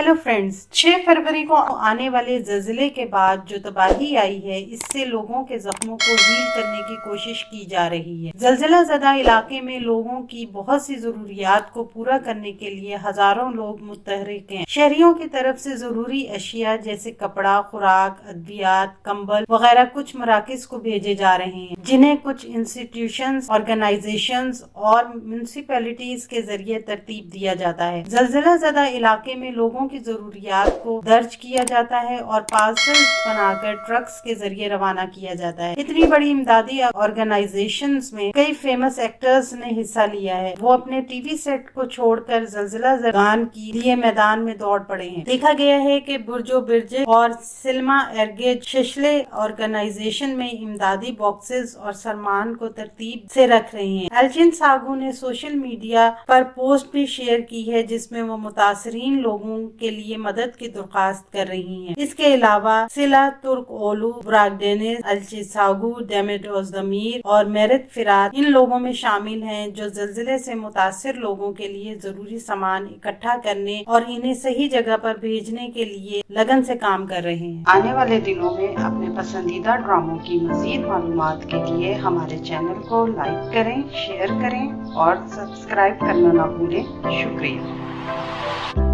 Hello friends, 6 फरवरी को आने वाले ज़लज़ले के बाद जो तबाही आई है, इससे लोगों के जख्मों को हील करने की कोशिश की जा रही है। ज़लज़ला ज़दा इलाके में लोगों की बहुत सी ज़रूरियात को पूरा करने के लिए हजारों लोग मुतहरिक हैं। शहरियों की तरफ से ज़रूरी अशिया जैसे कपड़ा, खुराक, अद्वियात, कंबल वगैरह कुछ मराकज को भेजे जा रहे हैं, जिन्हें कुछ इंस्टीट्यूशंस, ऑर्गेनाइजेशंस और म्यूनिसिपैलिटीज के जरिए तरतीब दिया जाता है। ज़लज़ला ज़दा इलाके में लोगों की जरूरियात को दर्ज किया जाता है और पार्सल बनाकर ट्रक्स के जरिए रवाना किया जाता है। इतनी बड़ी इमदादी ऑर्गेनाइजेशंस में कई फेमस एक्टर्स ने हिस्सा लिया है। वो अपने टीवी सेट को छोड़कर ज़लज़ला ज़गान की लिए मैदान में दौड़ पड़े हैं। देखा गया है कि बुर्जो बिरजे और सिल्मा एरगेज शिशले ऑर्गेनाइजेशन में इमदादी बॉक्सेस और सामान को तरतीब से रख रहे हैं। एल्चिन सागू ने सोशल मीडिया पर पोस्ट भी शेयर की है, जिसमें वो मुतासरीन लोगों के लिए मदद की दरख्वास्त कर रही हैं। इसके अलावा सिला तुर्क ओलू, ब्रागडेनिस, अल्चिसागू, डेमिट ओज़दमीर और मेरित फिरात इन लोगों में शामिल हैं, जो ज़लज़ले से मुतासिर लोगों के लिए जरूरी सामान इकट्ठा करने और इन्हें सही जगह पर भेजने के लिए लगन से काम कर रहे हैं। आने वाले दिनों में अपने पसंदीदा ड्रामों की मज़ीद मालूमात के लिए हमारे चैनल को लाइक करें, शेयर करें और सब्सक्राइब करना ना भूलें। शुक्रिया।